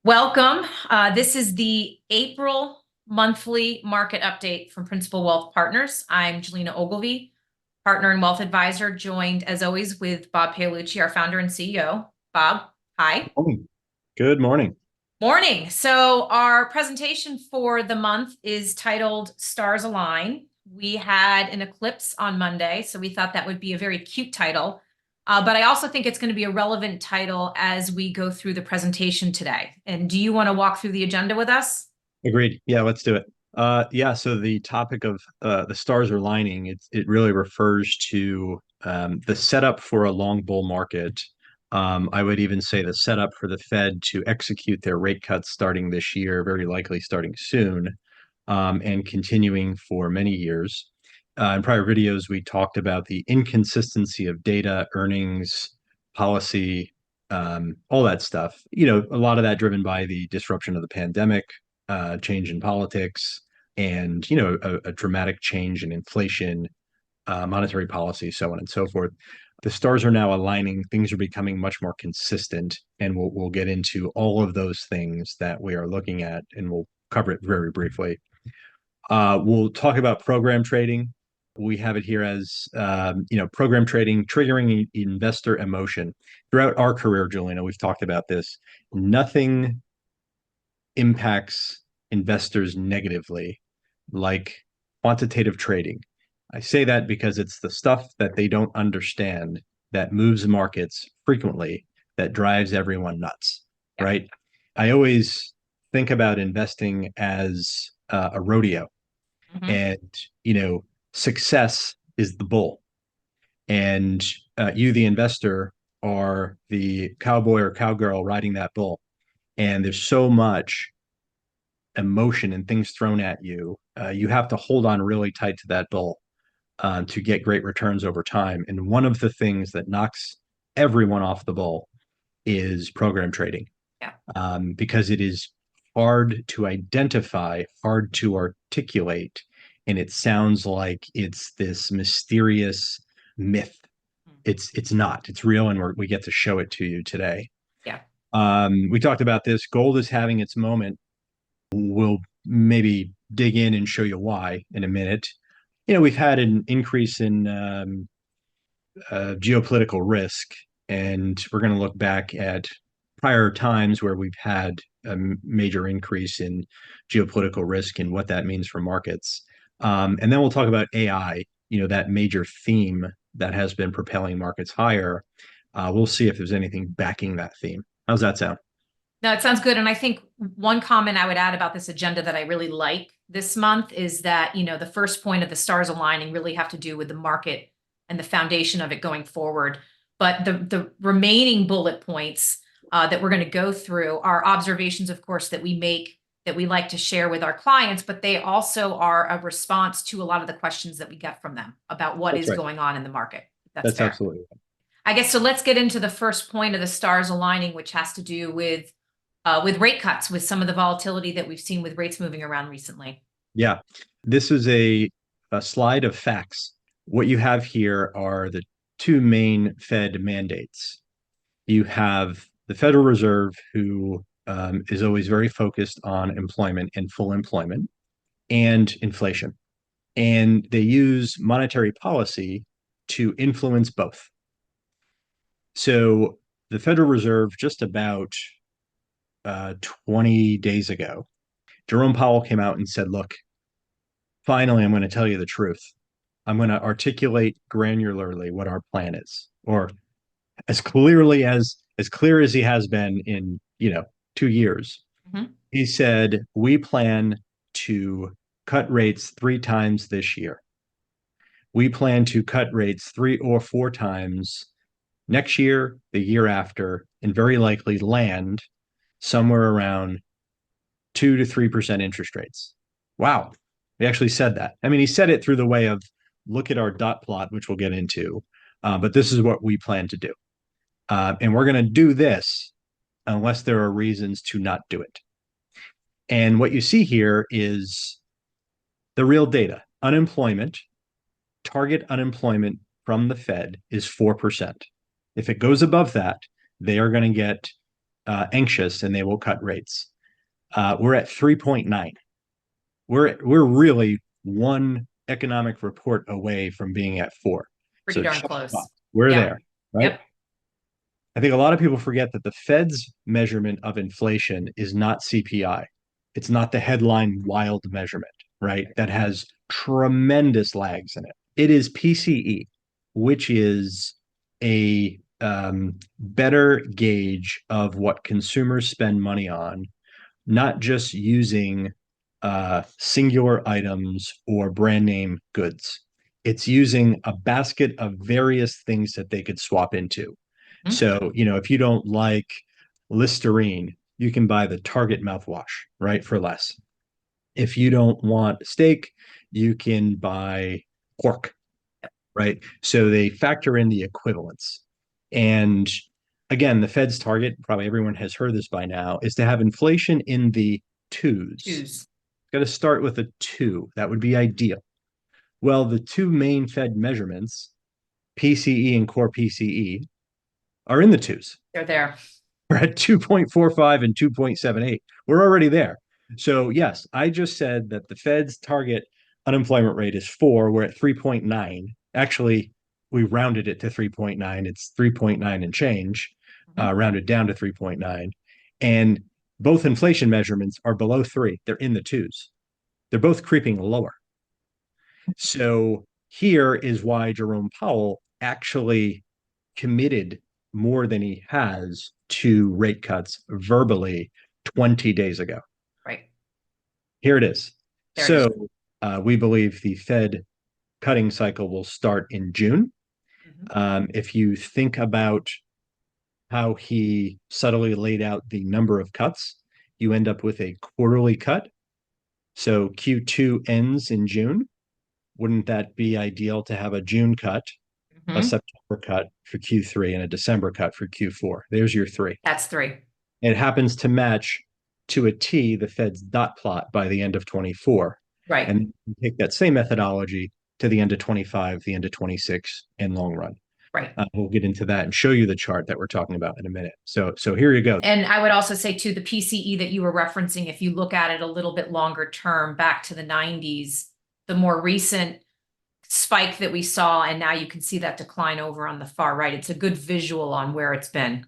Welcome. This is the April monthly market update from Principal Wealth Partners. I'm Julina Ogilvie, partner and wealth advisor, joined as always with Bob Paolucci, our founder and CEO. Bob, hi. Morning. Good morning. Morning. So our presentation for the month is titled Stars Align. We had an eclipse on Monday, so we thought that would be a very cute title. But I also think it's going to be a relevant title as we go through the presentation today. And do you want to walk through the agenda with us? Agreed. Yeah, let's do it. So the topic of the stars are lining, it really refers to the setup for a long bull market. I would even say the setup for the Fed to execute their rate cuts starting this year, very likely starting soon, and continuing for many years. In prior videos, we talked about the inconsistency of data, earnings, policy, all that stuff. A lot of that driven by the disruption of the pandemic, change in politics, and a dramatic change in inflation, monetary policy, so on and so forth. The stars are now aligning. Things are becoming much more consistent, and we'll get into all of those things that we are looking at, and we'll cover it very briefly. We'll talk about program trading. We have it here as program trading triggering investor emotion. Throughout our career, Julina, we've talked about this. Nothing impacts investors negatively like quantitative trading. I say that because it's the stuff that they don't understand that moves markets frequently that drives everyone nuts, Yeah. right? I always think about investing as a rodeo, Mhm. and success is the bull, and you, the investor, are the cowboy or cowgirl riding that bull. And there's so much emotion and things thrown at you. You have to hold on really tight to that bull to get great returns over time. And one of the things that knocks everyone off the bull is program trading, Yeah. because it is hard to identify, hard to articulate, and it sounds like it's this mysterious myth. It's not. It's real, and we get to show it to you today. Yeah. We talked about this. Gold is having its moment. We'll maybe dig in and show you why in a minute. We've had an increase in geopolitical risk, and we're going to look back at prior times where we've had a major increase in geopolitical risk and what that means for markets. And then we'll talk about AI, that major theme that has been propelling markets higher. We'll see if there's anything backing that theme. How's that sound? No, it sounds good. And I think one comment I would add about this agenda that I really like this month is that, the first point of the stars aligning really have to do with the market and the foundation of it going forward. But the remaining bullet points that we're going to go through are observations, of course, that we make that we like to share with our clients, but they also are a response to a lot of the questions that we get from them about what That's is right. going on in the market. That's That's fair. absolutely right. I guess so. Let's get into the first point of the stars aligning, which has to do with rate cuts, with some of the volatility that we've seen with rates moving around recently. Yeah. This is a slide of facts. What you have here are the two main Fed mandates. You have the Federal Reserve, who is always very focused on employment and full employment and inflation. And they use monetary policy to influence both. So the Federal Reserve, just about 20 days ago, Jerome Powell came out and said, look, finally, I'm going to tell you the truth. I'm going to articulate granularly what our plan is, or as clearly as clear as he has been in 2 years. Mhm. He said we plan to cut rates 3 times this year. We plan to cut rates 3 or 4 times next year, the year after, and very likely land somewhere around 2 to 3% interest rates. Wow. He actually said that. I mean, he said it through the way of look at our dot plot, which we'll get into. But this is what we plan to do. And we're going to do this unless there are reasons to not do it. And what you see here is the real data. Unemployment, target unemployment from the Fed is 4%. If it goes above that, they are going to get anxious and they will cut rates. We're at 3.9. We're really one economic report away from being at 4. Pretty So darn check the close. box. We're Yep. there, right? Yep. I think a lot of people forget that the Fed's measurement of inflation is not CPI. It's not the headline wild measurement, right? That has tremendous lags in it. It is PCE, which is a better gauge of what consumers spend money on, not just using singular items or brand name goods. It's using a basket of various things that they could swap into. Mhm. So, if you don't like Listerine, you can buy the Target mouthwash, right, for less. If you don't want steak, you can buy pork, right? So they factor in the equivalence. And again, the Fed's target, probably everyone has heard this by now, is to have inflation in the twos. Choose. Got to start with a 2. That would be ideal. Well, the two main Fed measurements, PCE and core PCE, are in the twos. They're there. We're at 2.45 and 2.78. We're already there. So, yes, I just said that the Fed's target unemployment rate is 4. We're at 3.9. Actually, we rounded it to 3.9. It's 3.9 and change, Mhm. rounded down to 3.9. And both inflation measurements are below 3. They're in the twos. They're both creeping lower. So here is why Jerome Powell actually committed more than he has to rate cuts verbally 20 days ago. Right. Here it is. There it is. So we believe the Fed cutting cycle will start in June. Mhm. If you think about how he subtly laid out the number of cuts, you end up with a quarterly cut. So Q2 ends in June. Wouldn't that be ideal to have a June cut, a Mhm. September cut for Q3, and a December cut for Q4? There's your 3. That's 3. It happens to match to a T the Fed's dot plot by the end of 24. Right. And take that same methodology to the end of 25, the end of 26, and long run. Right. We'll get into that and show you the chart that we're talking about in a minute. So here you go. And I would also say too, the PCE that you were referencing, if you look at it a little bit longer term, back to the 90s, the more recent spike that we saw, and now you can see that decline over on the far right. It's a good visual on where it's been.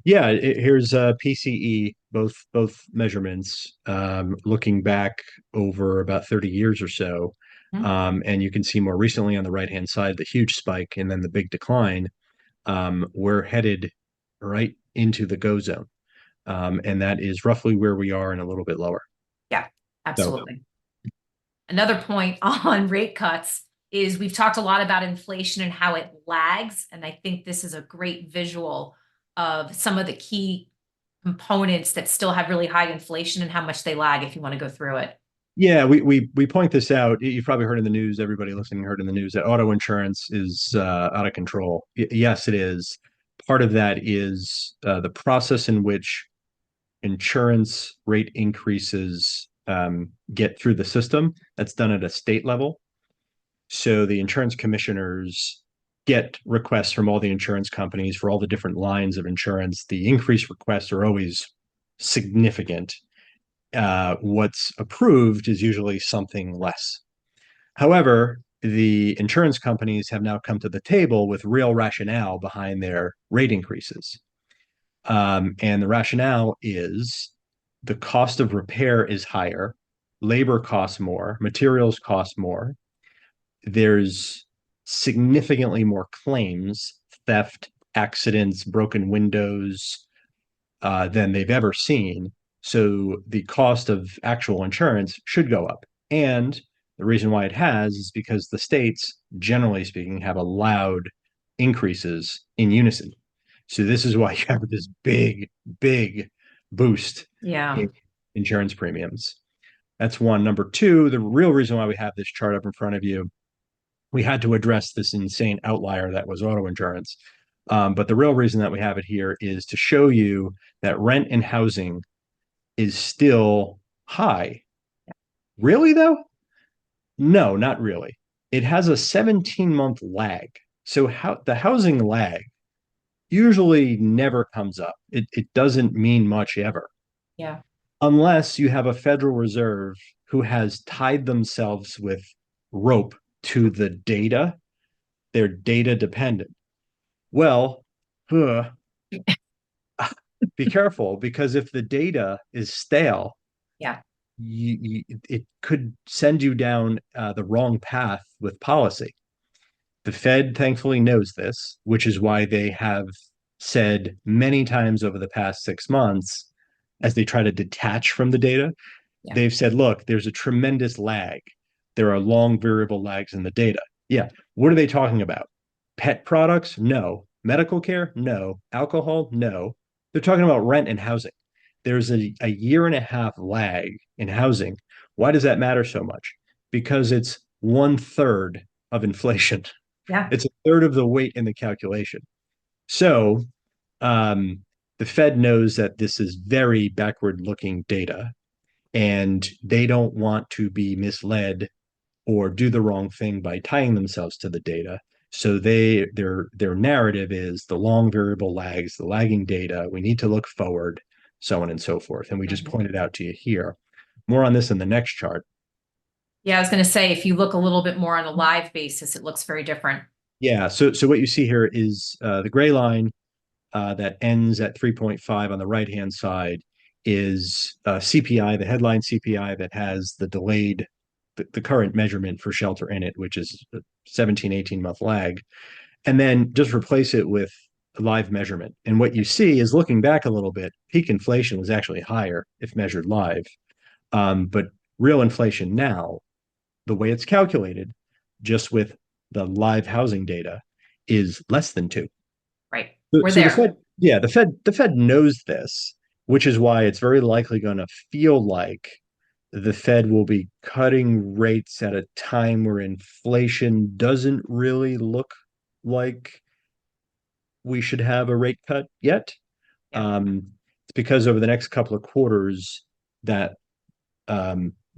Yeah, here's PCE, both measurements, looking back over about 30 years or so. Mhm. And you can see more recently on the right-hand side, the huge spike and then the big decline. We're headed right into the go zone. And that is roughly where we are and a little bit lower. Yeah, So absolutely. Another point on rate cuts is we've talked a lot about inflation and how it lags. And I think this is a great visual of some of the key components that still have really high inflation and how much they lag if you want to go through it. yeah, we point this out. You've probably heard in the news, everybody listening heard in the news that auto insurance is out of control. Yes, it is. Part of that is the process in which insurance rate increases get through the system. That's done at a state level. So the insurance commissioners get requests from all the insurance companies for all the different lines of insurance. The increase requests are always significant. What's approved is usually something less. However, the insurance companies have now come to the table with real rationale behind their rate increases. And the rationale is the cost of repair is higher, labor costs more, materials cost more. There's significantly more claims, theft, accidents, broken windows than they've ever seen. So the cost of actual insurance should go up. And the reason why it has is because the states, generally speaking, have allowed increases in unison. So this is why you have this big boost Yeah. in insurance premiums. That's one. Number two, the real reason why we have this chart up in front of you, we had to address this insane outlier that was auto insurance. But the real reason that we have it here is to show you that rent and housing is still high. Really, though? No, not really. It has a 17-month lag. So how the housing lag usually never comes up. It doesn't mean much ever, Yeah. unless you have a Federal Reserve who has tied themselves with rope to the data. They're data dependent. Well, huh, be careful, because if the data is stale, Yeah. it could send you down the wrong path with policy. The Fed thankfully knows this, which is why they have said many times over the past 6 months, as they try to detach from the data, Yeah. they've said, look, there's a tremendous lag. There are long variable lags in the data. Yeah. What are they talking about? Pet products? No. Medical care? No. Alcohol? No. They're talking about rent and housing. There's a year and a half lag in housing. Why does that matter so much? Because it's one third of inflation. Yeah. It's a third of the weight in the calculation. So um, the Fed knows that this is very backward looking data, and they don't want to be misled or do the wrong thing by tying themselves to the data. So their narrative is the long variable lags, the lagging data. We need to look forward, so on and so forth. And we just Mhm. pointed out to you here. More on this in the next chart. Yeah, I was going to say, if you look a little bit more on a live basis, it looks very different. Yeah. So what you see here is the gray line that ends at 3.5 on the right hand side is CPI, the headline CPI that has the delayed, the current measurement for shelter in it, which is a 17, 18-month lag. And then just replace it with a live measurement. And what you see is, looking back a little bit, peak inflation was actually higher if measured live. But real inflation now, the way it's calculated, just with the live housing data, is less than two. Right. So, We're so the there. Fed, yeah, the Fed knows this, which is why it's very likely going to feel like the Fed will be cutting rates at a time where inflation doesn't really look like we should have a rate cut yet. Yep. It's because over the next couple of quarters, that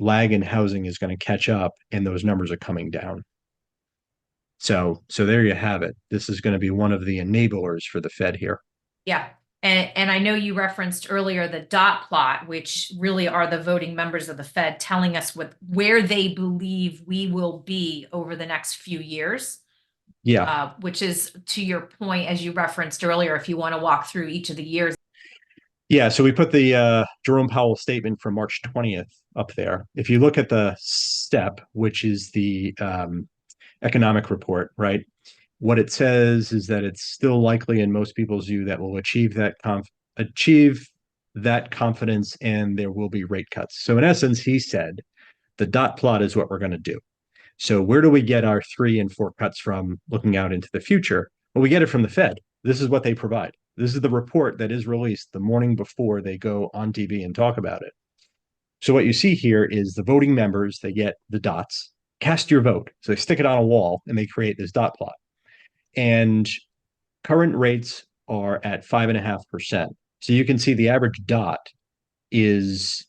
lag in housing is going to catch up, and those numbers are coming down. So there you have it. This is going to be one of the enablers for the Fed here. Yeah. And I know you referenced earlier the dot plot, which really are the voting members of the Fed telling us where they believe we will be over the next few years, Yeah. which is, to your point, as you referenced earlier, if you want to walk through each of the years. Yeah, so we put the Jerome Powell statement from March 20th up there. If you look at the STEP, which is the economic report, right? What it says is that it's still likely in most people's view that we'll achieve that confidence, and there will be rate cuts. So in essence, he said the dot plot is what we're going to do. So where do we get our 3 and 4 cuts from looking out into the future? Well, we get it from the Fed. This is what they provide. This is the report that is released the morning before they go on TV and talk about it. So what you see here is the voting members, they get the dots, cast your vote. So they stick it on a wall and they create this dot plot. And current rates are at 5.5%. So you can see the average dot is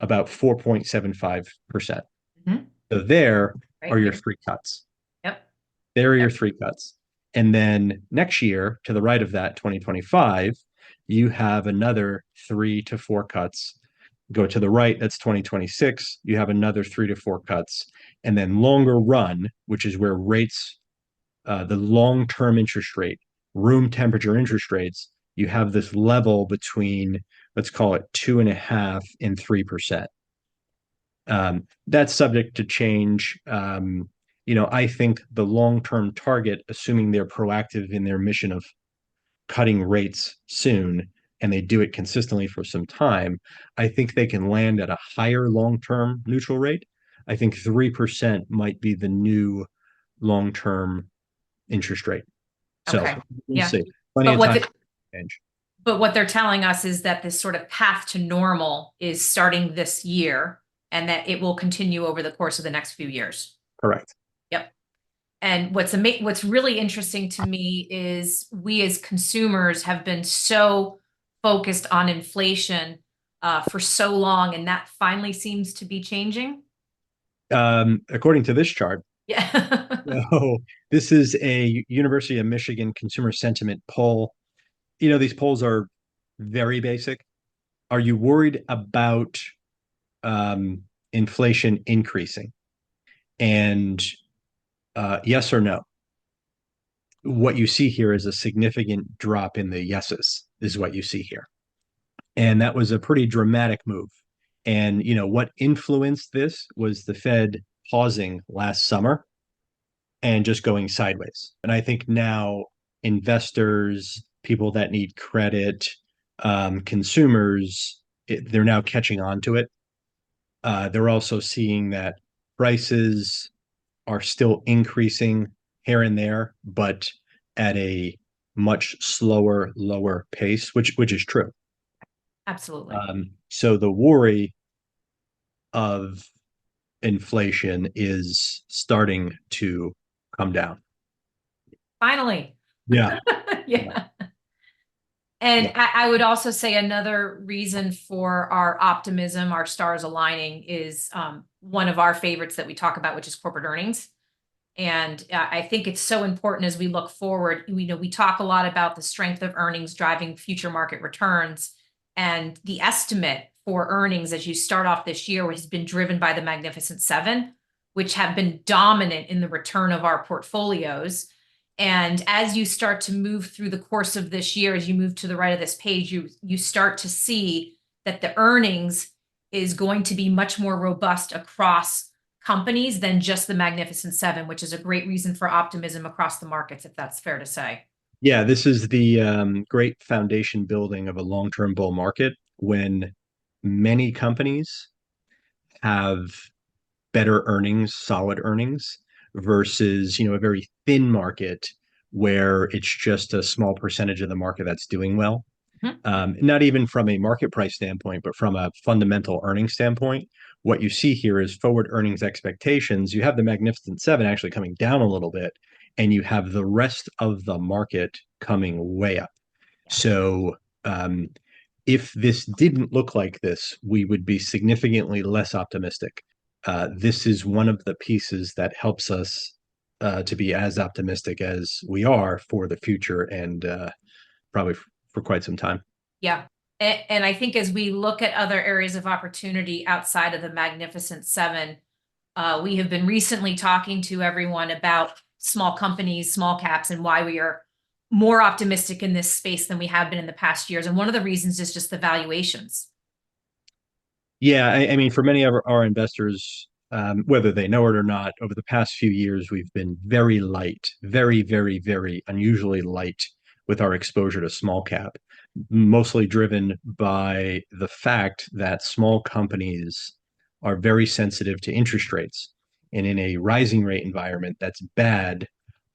about 4.75%. Mhm. So there Right are your here. 3 cuts. Yep. There are your Yep. 3 cuts. And then next year, to the right of that, 2025, you have another 3 to 4 cuts. Go to the right, that's 2026. You have another 3 to 4 cuts. And then longer run, which is where rates, the long term interest rate, room temperature interest rates, you have this level between, let's call it 2.5% and 3%. That's subject to change. I think the long-term target, assuming they're proactive in their mission of cutting rates soon, and they do it consistently for some time, I think they can land at a higher long-term neutral rate. I think 3% might be the new long-term interest rate. So Okay. we'll Yeah. see. Plenty But of what time the, to change. but what they're telling us is that this sort of path to normal is starting this year and that it will continue over the course of the next few years. Correct. Yep. And what's really interesting to me is we as consumers have been so focused on inflation for so long, and that finally seems to be changing. According to this chart, Yeah. so this is a University of Michigan consumer sentiment poll. these polls are very basic. Are you worried about um, inflation increasing? And yes or no? What you see here is a significant drop in the yeses, is what you see here. And that was a pretty dramatic move. And what influenced this was the Fed pausing last summer and just going sideways. And I think now investors, people that need credit, consumers, they're now catching on to it. They're also seeing that prices are still increasing here and there, but at a much slower, lower pace, which is true. Absolutely. So the worry of inflation is starting to come down. Finally. Yeah. Yeah. Yeah. And Yeah. I would also say another reason for our optimism, our stars aligning, is one of our favorites that we talk about, which is corporate earnings. And I think it's so important as we look forward. We talk a lot about the strength of earnings driving future market returns. And the estimate for earnings as you start off this year has been driven by the Magnificent Seven, which have been dominant in the return of our portfolios. And as you start to move through the course of this year, as you move to the right of this page, you start to see that the earnings is going to be much more robust across companies than just the Magnificent Seven, which is a great reason for optimism across the markets, if that's fair to say. Yeah, this is the great foundation building of a long-term bull market when many companies have better earnings, solid earnings, versus, a very thin market where it's just a small percentage of the market that's doing well. Mhm. Not even from a market price standpoint, but from a fundamental earnings standpoint. What you see here is forward earnings expectations. You have the Magnificent Seven actually coming down a little bit, and you have the rest of the market coming way up. Yeah. So, if this didn't look like this, we would be significantly less optimistic. This is one of the pieces that helps us to be as optimistic as we are for the future and probably for quite some time. Yeah. And I think as we look at other areas of opportunity outside of the Magnificent Seven, we have been recently talking to everyone about small companies, small caps, and why we are more optimistic in this space than we have been in the past years. And one of the reasons is just the valuations. Yeah, I mean, for many of our investors, whether they know it or not, over the past few years, we've been very light, very, very, very unusually light with our exposure to small cap, mostly driven by the fact that small companies are very sensitive to interest rates. And in a rising rate environment, that's bad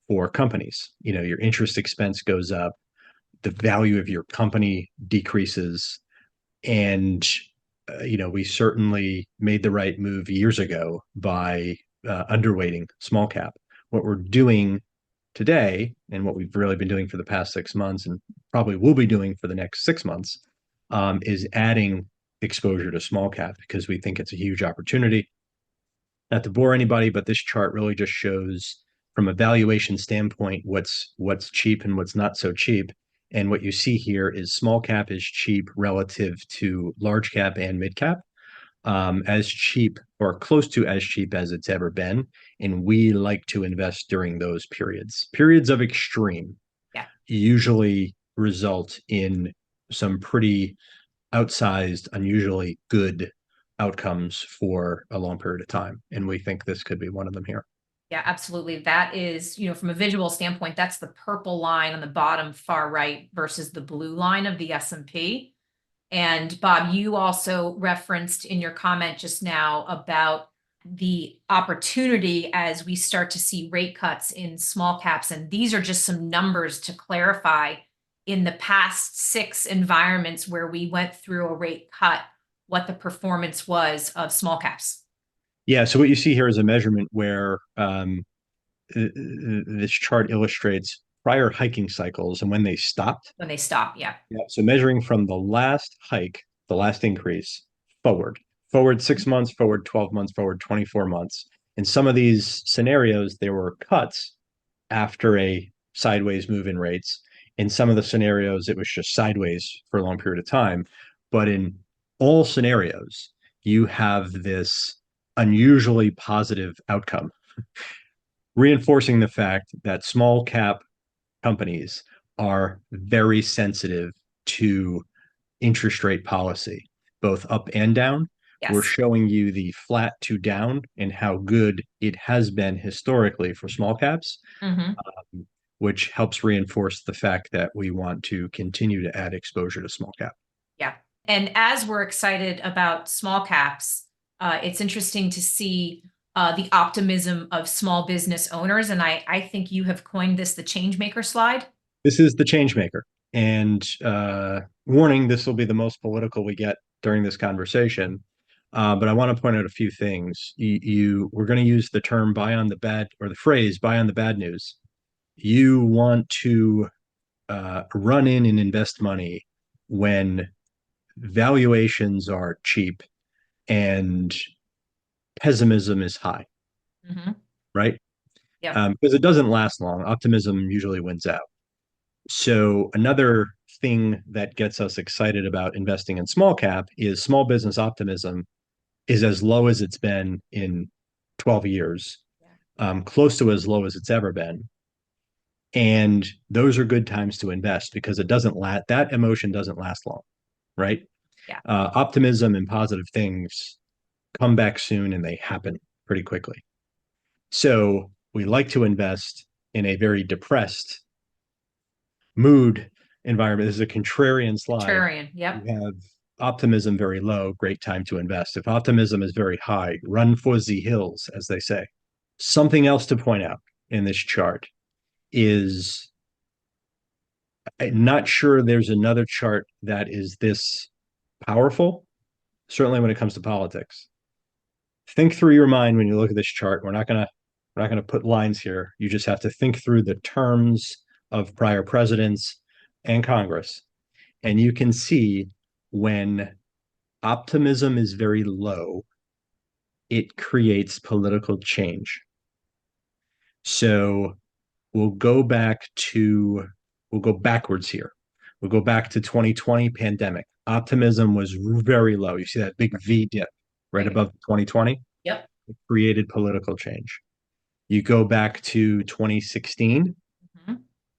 for companies. Your interest expense goes up, the value of your company decreases, and we certainly made the right move years ago by underweighting small cap. What we're doing today, and what we've really been doing for the past 6 months, and probably will be doing for the next 6 months, is adding exposure to small cap because we think it's a huge opportunity. Not to bore anybody, but this chart really just shows from a valuation standpoint what's cheap and what's not so cheap. And what you see here is small cap is cheap relative to large cap and mid cap, as cheap or close to as cheap as it's ever been. And we like to invest during those periods. Periods of extreme Yeah. usually result in some pretty outsized, unusually good outcomes for a long period of time. And we think this could be one of them here. Yeah, absolutely. That is, from a visual standpoint, that's the purple line on the bottom far right versus the blue line of the S&P. And Bob, you also referenced in your comment just now about the opportunity as we start to see rate cuts in small caps. And these are just some numbers to clarify in the past 6 environments where we went through a rate cut, what the performance was of small caps. Yeah. So what you see here is a measurement where this chart illustrates prior hiking cycles and when they stopped. When they stop, yeah. Yeah. So measuring from the last hike, the last increase, forward 6 months, forward 12 months, forward 24 months. In some of these scenarios, there were cuts after a sideways move in rates. In some of the scenarios, it was just sideways for a long period of time. But in all scenarios, you have this unusually positive outcome, reinforcing the fact that small cap companies are very sensitive to interest rate policy, both up and down. We're Yes. showing you the flat to down and how good it has been historically for small caps, Hmm. which helps reinforce the fact that we want to continue to add exposure to small cap. Yeah. And as we're excited about small caps, it's interesting to see the optimism of small business owners. And I think you have coined this the change maker slide. This is the change maker. And warning, this will be the most political we get during this conversation. But I want to point out a few things. We're going to use the term buy on the bad, or the phrase buy on the bad news. You want to run in and invest money when valuations are cheap and pessimism is high, Hmm. right? Yep. Because it doesn't last long. Optimism usually wins out. So another thing that gets us excited about investing in small cap is small business optimism is as low as it's been in 12 years, Yeah. close to as low as it's ever been. And those are good times to invest because it doesn't that emotion doesn't last long, right? Yeah. Optimism and positive things come back soon and they happen pretty quickly. So we like to invest in a very depressed mood environment. This is a contrarian slide. Contrarian. Yep. You have optimism very low, great time to invest. If optimism is very high, run for the hills, as they say. Something else to point out in this chart is I'm not sure there's another chart that is this powerful, certainly when it comes to politics. Think through your mind when you look at this chart. We're not gonna put lines here. You just have to think through the terms of prior presidents and Congress. And you can see when optimism is very low, it creates political change. So we'll go back to we'll go backwards here. We'll go back to 2020 pandemic. Optimism was very low. You see that big V dip right Right. above 2020? Yep. It created political change. You go back to 2016, Hmm.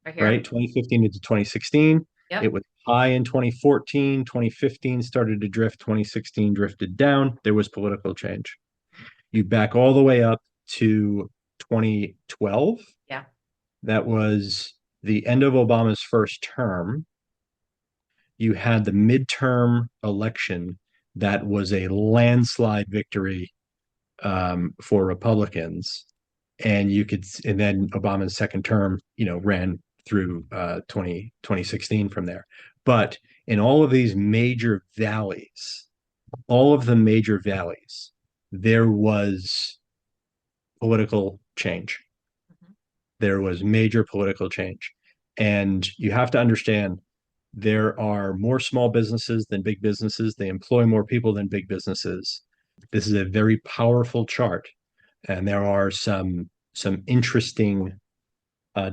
Right right? here. 2015 into 2016. It Yep. was high in 2014. 2015 started to drift. 2016 drifted down. There was political change. You back all the way up to 2012. Yeah. That was the end of Obama's first term. You had the midterm election that was a landslide victory for Republicans. And then Obama's second term, ran through 2016 from there. But in all of these major valleys, all of the major valleys, there was political change. Mhm. There was major political change. And you have to understand there are more small businesses than big businesses. They employ more people than big businesses. This is a very powerful chart. And there are some interesting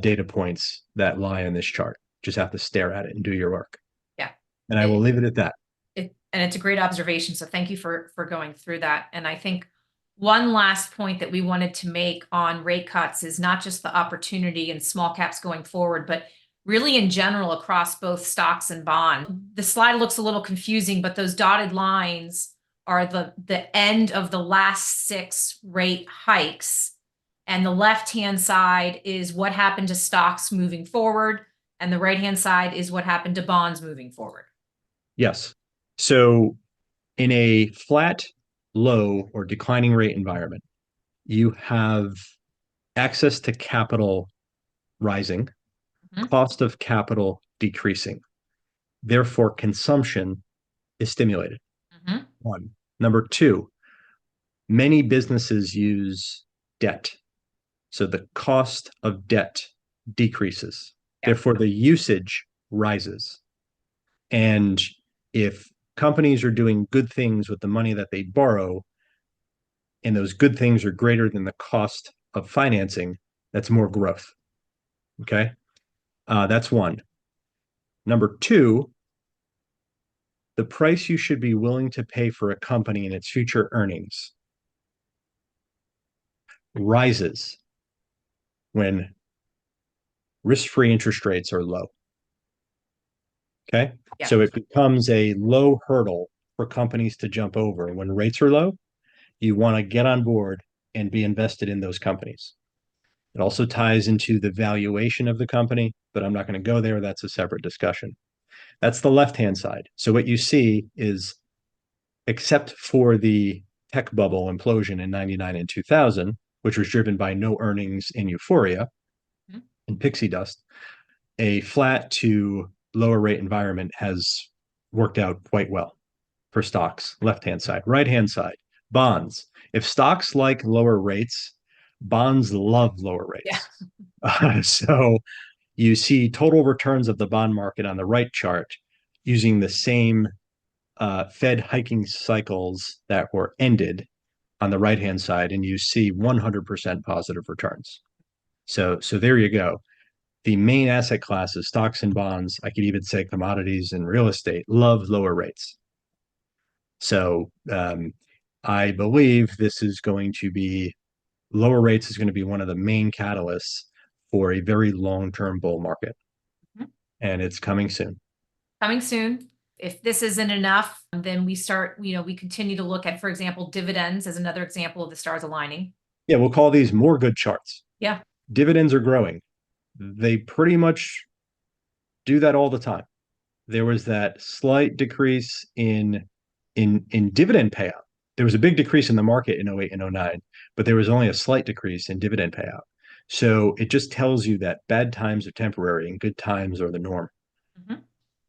data points that lie in this chart. Just have to stare at it and do your work. Yeah. And I will leave it at that. And it's a great observation. So thank you for going through that. And I think one last point that we wanted to make on rate cuts is not just the opportunity in small caps going forward, but really in general across both stocks and bond. The slide looks a little confusing, but those dotted lines are the end of the last 6 rate hikes. And the left-hand side is what happened to stocks moving forward. And the right-hand side is what happened to bonds moving forward. Yes. So in a flat, low, or declining rate environment, you have access to capital rising, Mhm. cost of capital decreasing. Therefore, consumption is stimulated. Mhm. One. Number two, many businesses use debt. So the cost of debt decreases. Yeah. Therefore, the usage rises. And if companies are doing good things with the money that they borrow, and those good things are greater than the cost of financing, that's more growth. Okay. That's one. Number two, the price you should be willing to pay for a company and its future earnings rises when risk-free interest rates are low. Okay. Yeah. So it becomes a low hurdle for companies to jump over. When rates are low, you want to get on board and be invested in those companies. It also ties into the valuation of the company, but I'm not going to go there. That's a separate discussion. That's the left-hand side. So what you see is, except for the tech bubble implosion in 99 and 2000, which was driven by no earnings and euphoria and pixie dust, a flat to lower rate environment has worked out quite well for stocks. Left-hand side. Right-hand side, bonds. If stocks like lower rates, bonds love lower Yeah. rates. So you see total returns of the bond market on the right chart using the same Fed hiking cycles that were ended on the right-hand side, and you see 100% positive returns. So there you go. The main asset classes, stocks and bonds, I could even say commodities and real estate, love lower rates. So I believe this is going to be, lower rates is going to be one of the main catalysts for a very long-term bull market. And it's coming soon. Coming soon. If this isn't enough, then we start, we continue to look at, for example, dividends as another example of the stars aligning. Yeah, we'll call these more good charts. Yeah. Dividends are growing. They pretty much do that all the time. There was that slight decrease in dividend payout. There was a big decrease in the market in 08 and 09, but there was only a slight decrease in dividend payout. So it just tells you that bad times are temporary and good times are the norm.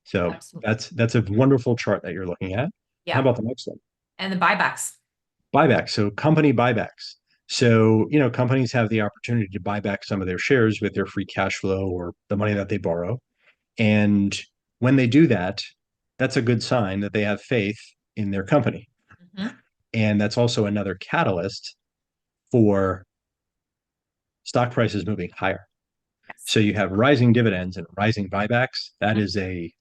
So Absolutely. that's a wonderful chart that you're looking at. Yeah. How about the next one? And the buybacks. Buybacks. So company buybacks. So, companies have the opportunity to buy back some of their shares with their free cash flow or the money that they borrow. And when they do that, that's a good sign that they have faith in their company. And that's also another catalyst for stock prices moving higher. Yes. So you have rising dividends and rising buybacks. That is a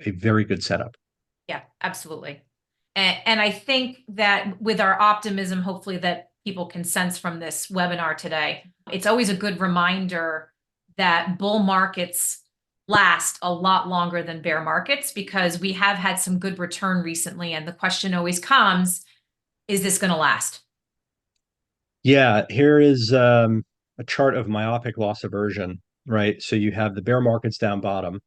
very good setup. Yeah, absolutely. And I think that with our optimism, hopefully that people can sense from this webinar today, it's always a good reminder that bull markets last a lot longer than bear markets, because we have had some good return recently. And the question always comes, is this going to last? Yeah, here is a chart of myopic loss aversion, right? So you have the bear markets down bottom.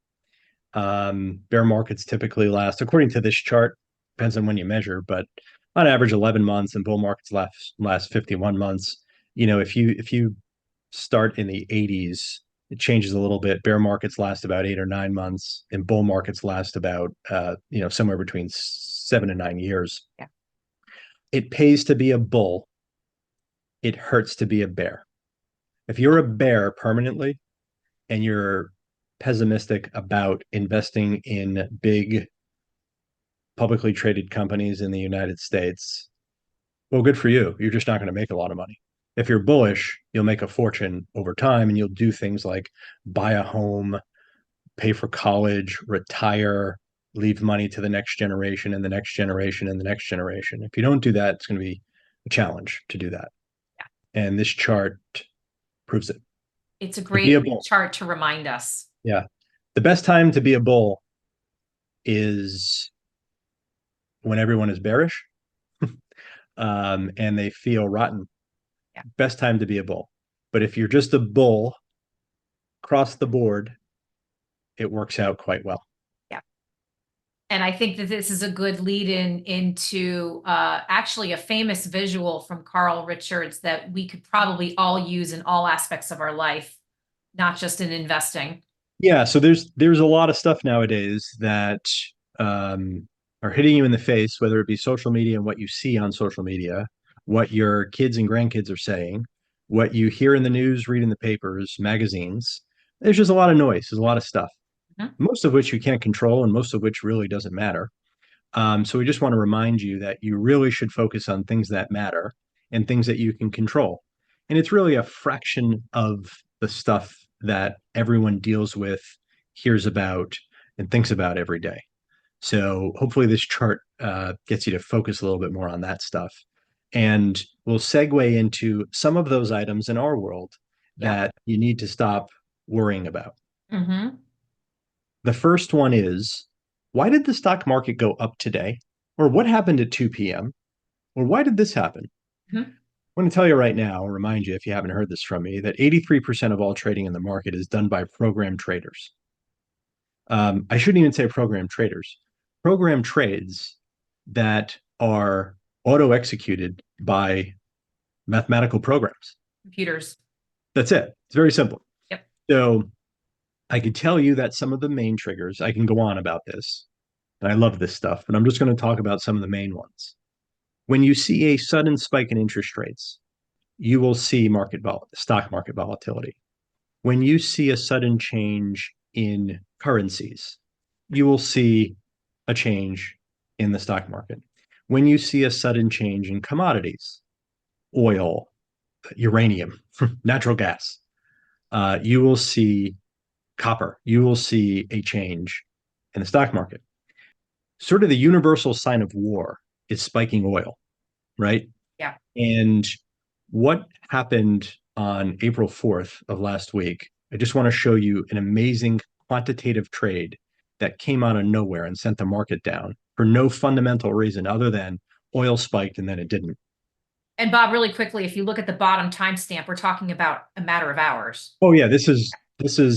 Bear markets typically last, according to this chart, depends on when you measure, but on average 11 months, and bull markets last 51 months. If you start in the 80s, it changes a little bit. Bear markets last about 8 or 9 months, and bull markets last about somewhere between 7 and 9 years. Yeah. It pays to be a bull. It hurts to be a bear. If you're a bear permanently and you're pessimistic about investing in big publicly traded companies in the United States, well, good for you. You're just not going to make a lot of money. If you're bullish, you'll make a fortune over time, and you'll do things like buy a home, pay for college, retire, leave money to the next generation and the next generation and the next generation. If you don't do that, it's going to be a challenge to do that. Yeah. And this chart proves it. It's a great chart to remind us. Yeah. The best time to be a bull is when everyone is bearish and they feel rotten. Yeah. Best time to be a bull. But if you're just a bull across the board, it works out quite well. Yeah. And I think that this is a good lead into actually a famous visual from Carl Richards that we could probably all use in all aspects of our life, not just in investing. Yeah, so there's a lot of stuff nowadays that are hitting you in the face, whether it be social media and what you see on social media, what your kids and grandkids are saying, what you hear in the news, read in the papers, magazines. There's just a lot of noise. There's a lot of stuff, most of which you can't control and most of which really doesn't matter. So we just want to remind you that you really should focus on things that matter and things that you can control. And it's really a fraction of the stuff that everyone deals with, hears about, and thinks about every day. So hopefully this chart gets you to focus a little bit more on that stuff. And we'll segue into some of those items in our world Yeah. that you need to stop worrying about. Mm-hmm. The first one is, why did the stock market go up today? Or what happened at 2 p.m.? Or why did this happen? Mm-hmm. I'm going to tell you right now, remind you if you haven't heard this from me, that 83% of all trading in the market is done by program traders. I shouldn't even say program traders, program trades that are auto executed by mathematical programs. Computers. That's it. It's very simple. Yep. So I can tell you that some of the main triggers, I can go on about this, and I love this stuff, but I'm just going to talk about some of the main ones. When you see a sudden spike in interest rates, you will see stock market volatility. When you see a sudden change in currencies, you will see a change in the stock market. When you see a sudden change in commodities, oil, uranium, natural gas, you will see copper. You will see a change in the stock market. Sort of the universal sign of war is spiking oil, right? Yeah. And what happened on April 4th of last week, I just want to show you an amazing quantitative trade that came out of nowhere and sent the market down for no fundamental reason other than oil spiked and then it didn't. And Bob, really quickly, if you look at the bottom timestamp, we're talking about a matter of hours. Oh yeah, this is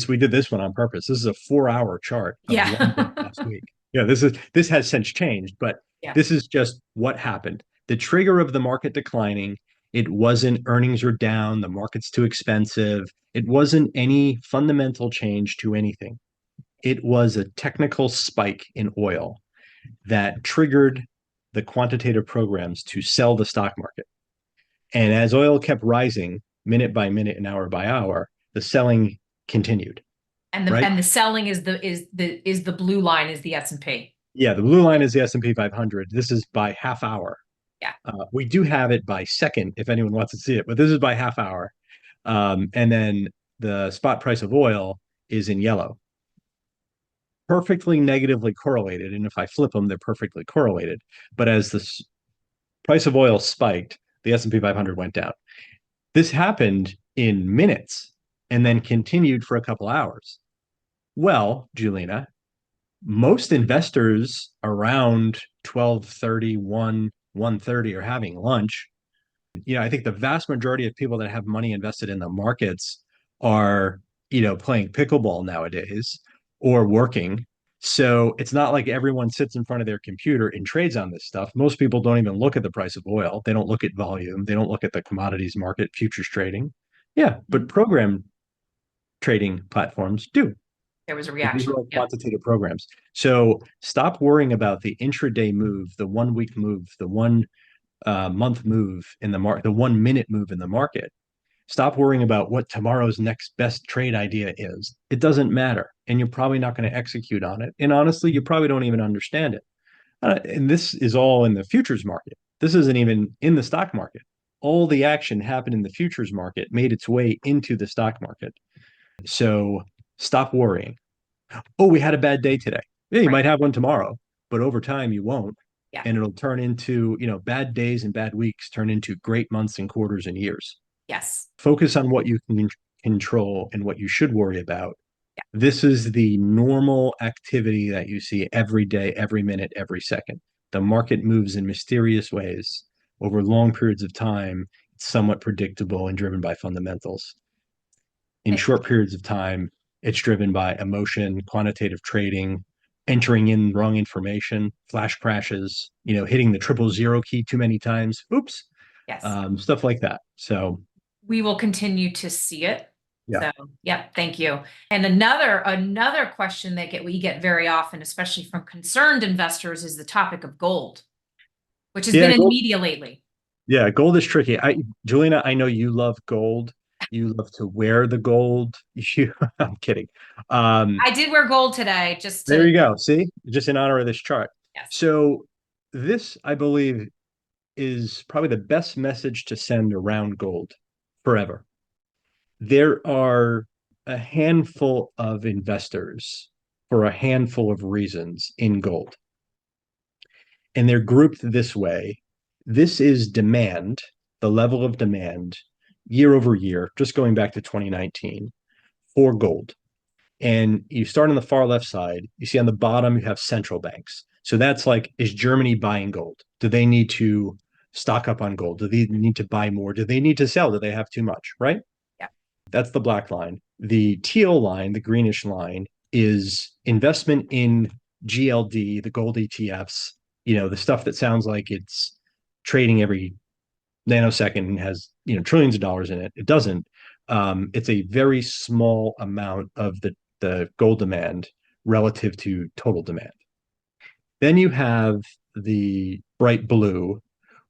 we did this one on purpose. This is a 4 hour chart of London Yeah. last week. Yeah, this has since changed, but Yeah. this is just what happened. The trigger of the market declining, it wasn't earnings are down, the market's too expensive. It wasn't any fundamental change to anything. It was a technical spike in oil that triggered the quantitative programs to sell the stock market. And as oil kept rising minute by minute and hour by hour, the selling continued, And the right? and the selling is the blue line is the S&P. Yeah, the blue line is the S&P 500. This is by half hour. Yeah. We do have it by second if anyone wants to see it, but this is by half hour. And then the spot price of oil is in yellow. Perfectly negatively correlated. And if I flip them, they're perfectly correlated. But as the price of oil spiked, the S&P 500 went down. This happened in minutes and then continued for a couple hours. Well, Julina, most investors around 12:30, 1:30 are having lunch. I think the vast majority of people that have money invested in the markets are, playing pickleball nowadays or working. So it's not like everyone sits in front of their computer and trades on this stuff. Most people don't even look at the price of oil. They don't look at volume. They don't look at the commodities market, futures trading. Yeah, but program trading platforms do. There was a These are reaction. all Yep. quantitative programs. So stop worrying about the intraday move, the 1 week move, the 1 month move in the market, the 1 minute move in the market. Stop worrying about what tomorrow's next best trade idea is. It doesn't matter. And you're probably not going to execute on it. And honestly, you probably don't even understand it. And this is all in the futures market. This isn't even in the stock market. All the action happened in the futures market, made its way into the stock market. So stop worrying. Oh, we had a bad day today. Yeah, you Right. might have one tomorrow, but over time you won't. Yeah. And it'll turn into, bad days and bad weeks turn into great months and quarters and years. Yes. Focus on what you can control and what you should worry about. Yeah. This is the normal activity that you see every day, every minute, every second. The market moves in mysterious ways over long periods of time. It's somewhat predictable and driven by fundamentals. In And short periods of time, it's driven by emotion, quantitative trading, entering in wrong information, flash crashes, hitting the 000 key too many times. Oops, yes, stuff like that. So we will continue to see it. yeah, So, yeah, thank you. And another question that we get very often, especially from concerned investors, is the topic of gold, which has yeah, been in the gold. media lately. Yeah, gold is tricky. Julina, I know you love gold. You love to wear the gold. I'm kidding. Um, I did wear gold today, just there to, you go. See, just in honor of this chart. yes, So this, I believe, is probably the best message to send around gold forever. There are a handful of investors for a handful of reasons in gold. And they're grouped this way. This is demand, the level of demand year over year, just going back to 2019 for gold. And you start on the far left side, you see on the bottom, you have central banks. So that's like, is Germany buying gold? Do they need to stock up on gold? Do they need to buy more? Do they need to sell? Do they have too much? Right? Yeah. That's the black line. The teal line, the greenish line, is investment in GLD, the gold ETFs, the stuff that sounds like it's trading every nanosecond and has, trillions of dollars in it. It doesn't. It's a very small amount of the gold demand relative to total demand. Then you have the bright blue,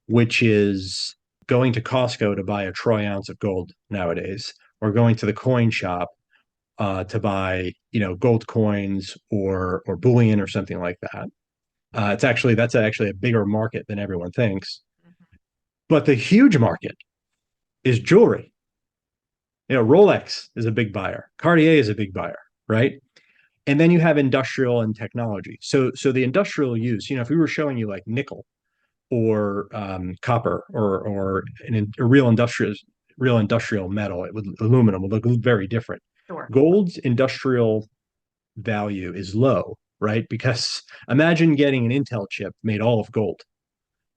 which is going to Costco to buy a troy ounce of gold nowadays, or going to the coin shop to buy, gold coins or bullion or something like that. That's actually a bigger market than everyone thinks. Mhm. But the huge market is jewelry. Rolex is a big buyer. Cartier is a big buyer, right? And then you have industrial and technology. So the industrial use, if we were showing you like nickel or copper or a real industrial metal, aluminum would look very different. Sure. Gold's industrial value is low, right? Because imagine getting an Intel chip made all of gold.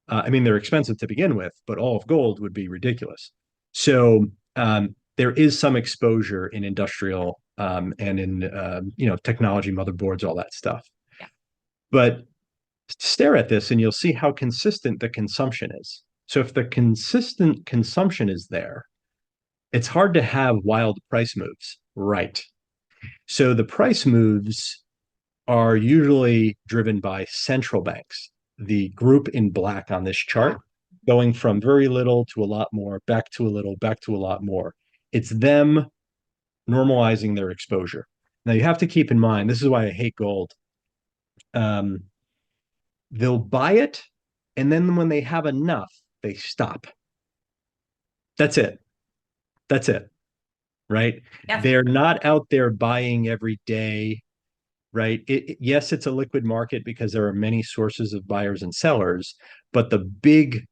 I mean, they're expensive to begin with, but all of gold would be ridiculous. So there is some exposure in industrial and in technology, motherboards, all that stuff. Yeah. But stare at this and you'll see how consistent the consumption is. So if the consistent consumption is there, it's hard to have wild price moves, right? So the price moves are usually driven by central banks. The group in black on this chart, going from very little to a lot more, back to a little, back to a lot more. It's them normalizing their exposure. Now you have to keep in mind, this is why I hate gold. They'll buy it, and then when they have enough, they stop. That's it. That's it. Right? Yeah. They're not out there buying every day, right? Yes, it's a liquid market because there are many sources of buyers and sellers, but the big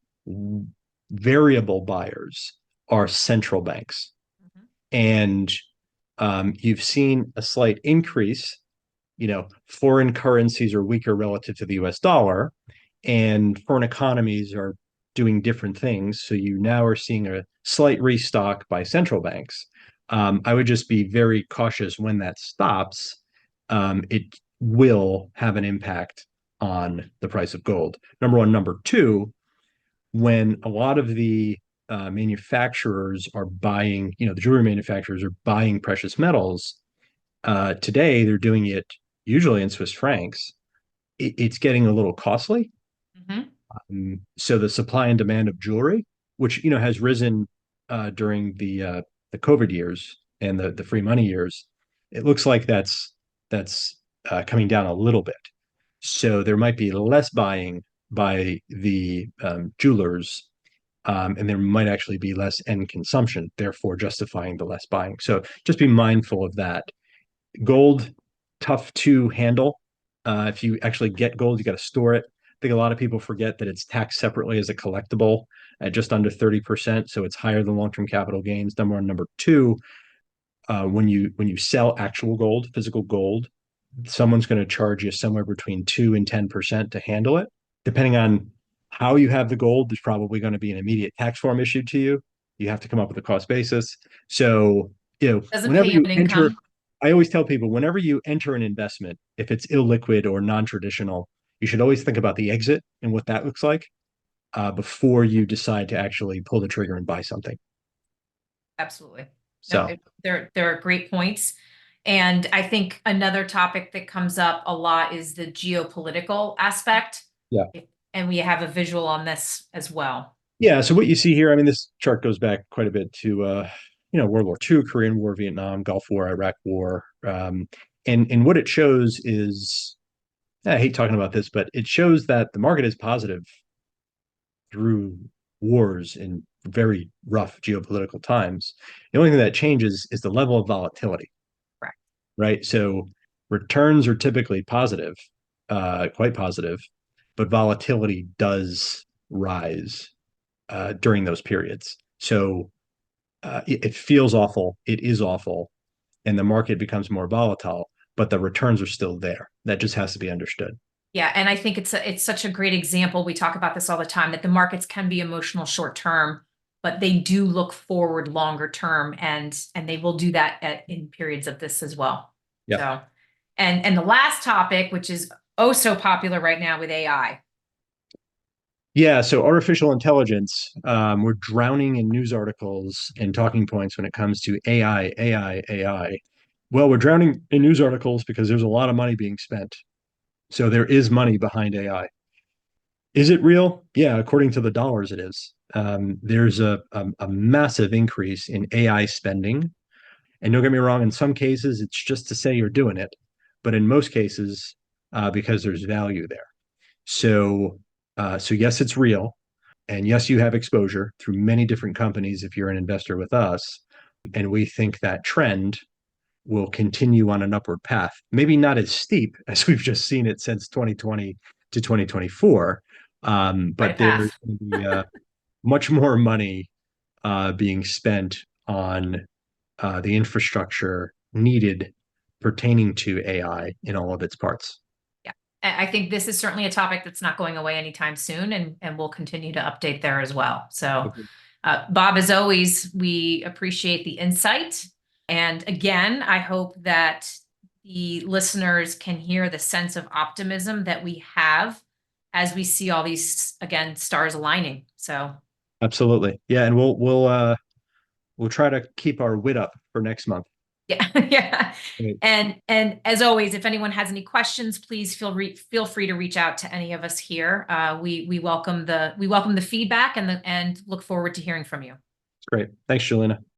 variable buyers are central banks. Mhm. And you've seen a slight increase. Foreign currencies are weaker relative to the US dollar, and foreign economies are doing different things. So you now are seeing a slight restock by central banks. I would just be very cautious when that stops. It will have an impact on the price of gold. Number one. Number two, when a lot of the manufacturers are buying, the jewelry manufacturers are buying precious metals. Today, they're doing it usually in Swiss francs. It's getting a little costly. Mhm. So the supply and demand of jewelry, which has risen during the COVID years and the free money years, it looks like that's coming down a little bit. So there might be less buying by the jewelers, and there might actually be less end consumption, therefore justifying the less buying. So just be mindful of that. Gold, tough to handle. If you actually get gold, you got to store it. I think a lot of people forget that it's taxed separately as a collectible at just under 30%. So it's higher than long-term capital gains. Number one. Number two, when you sell actual gold, physical gold, someone's going to charge you somewhere between 2 and 10% to handle it. Depending on how you have the gold, there's probably going to be an immediate tax form issued to you. You have to come up with a cost basis. So, Doesn't whenever pay you you an enter, income. I always tell people, whenever you enter an investment, if it's illiquid or non-traditional, you should always think about the exit and what that looks like before you decide to actually pull the trigger and buy something. Absolutely. No, So, there are great points. And I think another topic that comes up a lot is the geopolitical aspect. yeah. And we have a visual on this as well. Yeah. So what you see here, I mean, this chart goes back quite a bit to, World War II, Korean War, Vietnam, Gulf War, Iraq War. And what it shows is, I hate talking about this, but it shows that the market is positive through wars in very rough geopolitical times. The only thing that changes is the level of volatility, Correct. right? So Returns are typically positive, quite positive, but volatility does rise during those periods. So it feels awful. It is awful, and the market becomes more volatile, but the returns are still there. That just has to be understood. Yeah, and I think it's such a great example. We talk about this all the time that the markets can be emotional short term, but they do look forward longer term, and they will do that in periods of this as well. Yeah. So, and the last topic, which is oh so popular right now with AI. Yeah, so artificial intelligence, we're drowning in news articles and talking points when it comes to AI, AI, AI. Well, we're drowning in news articles because there's a lot of money being spent. So there is money behind AI. Is it real? Yeah, according to the dollars, it is. There's a massive increase in AI spending. And don't get me wrong, in some cases, it's just to say you're doing it. But in most cases, because there's value there. So, so yes, it's real. And yes, you have exposure through many different companies if you're an investor with us. And we think that trend will continue on an upward path. Maybe not as steep as we've just seen it since 2020 to 2024, Quite a but there's path. going to be much more money being spent on the infrastructure needed pertaining to AI in all of its parts. Yeah. I think this is certainly a topic that's not going away anytime soon, and we'll continue to update there as well. So, Bob, as always, we appreciate the insight. And again, I hope that the listeners can hear the sense of optimism that we have as we see all these, again, stars aligning. So, Absolutely. Yeah, and we'll try to keep our wit up for next month. yeah, yeah. Great. And as always, if anyone has any questions, please feel free to reach out to any of us here. We welcome the feedback and look forward to hearing from you. Great. Thanks, Julina.